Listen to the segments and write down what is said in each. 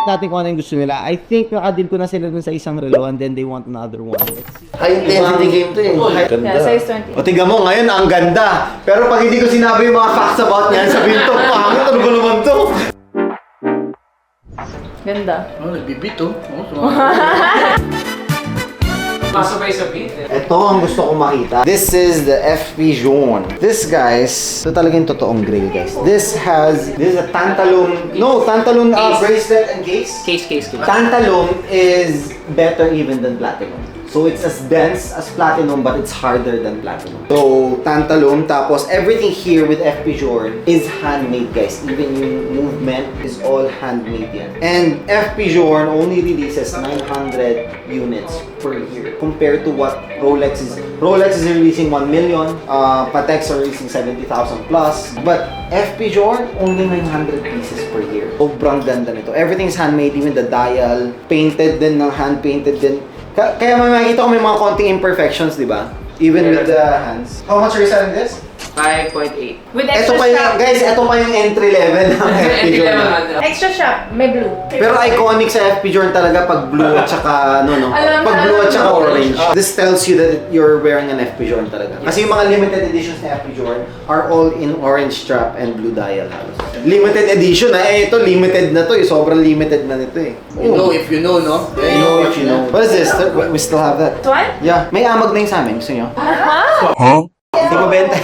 natin kung ano yung gusto nila. I think nakadeal ko na sila dun sa isang relo and then they want another one. High intensity game to eh. Yeah, size 20. O tiga mo, ngayon ang ganda. Pero pag hindi ko sinabi yung mga facts about niyan, sabihin to, pangit, ano ba naman to? Ganda. Oh, nagbibit oh. Masabay sa beat. Ito ang gusto kong makita. This is the FP Jaune. This guys, ito talagang totoong grail guys. This is a tantalum, tantalum bracelet and case. Case. Tantalum is better even than platinum. So it's as dense as platinum but it's harder than platinum. So tantalum, tapos everything here with FP Jaune is handmade guys. Even yung movement is all handmade yan. And FP Jaune only releases 900 units per year compared to what Rolex is. Rolex is releasing 1 million, Pateks are releasing 70,000 plus, but FP Jaune only 900 pieces per year. Sobrang ganda nito. Everything's handmade, even the dial, painted din ng hand painted din. Kaya may makikita ko may mga konting imperfections, di ba? Even with the hands. How much are you selling this? 5.8. With Ito extra pa yung, strap. guys, ito pa yung entry level ng FP Jaune. Extra strap, may blue. Pero iconic sa FP Jaune talaga pag blue at saka pag blue at saka orange. This tells you that you're wearing an FP Jaune talaga. Kasi yung mga limited editions ng FP Jaune are all in orange strap and blue dial halos. Limited edition ito limited na to sobrang limited na nito eh. You know if you know, no? You know what you know. What is this? We still have that. This one? Yeah, may amag na yung sa amin. Gusto nyo? Hindi ko benta.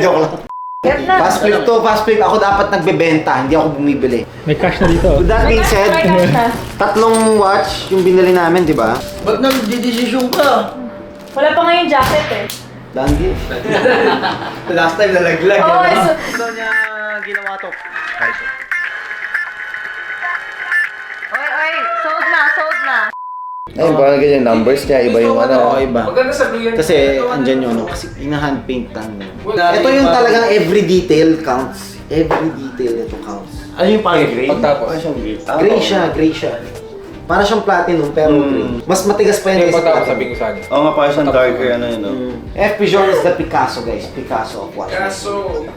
Joke lang. Get na. Fast flip to, fast flip. Ako dapat nagbebenta, hindi ako bumibili. May cash na dito. With that being said, May cash na. tatlong watch yung binili namin, di ba? Ba't nagdidesisyon ka? Wala pa nga yung jacket eh. Dandy. Last time nalaglag. Oo, so, Ito niya ginawa to. oy, sold na. Ay, parang ganyan numbers niya, iba yung ano. Iba. Maganda sa blue yan. Kasi andyan yun, kasi ina-hand paint lang. Wala Ito rin yung pa- talagang every detail counts. Every detail ito counts. Ano yung pang-grade? Pagtapos. Gray siya. Para siyang platinum pero gray. Mas matigas pa yan kaysa platinum. sa akin. Oo nga, parang siyang darker ano yun, no? FP Jaune is the Picasso guys. Picasso of watch. Kaso,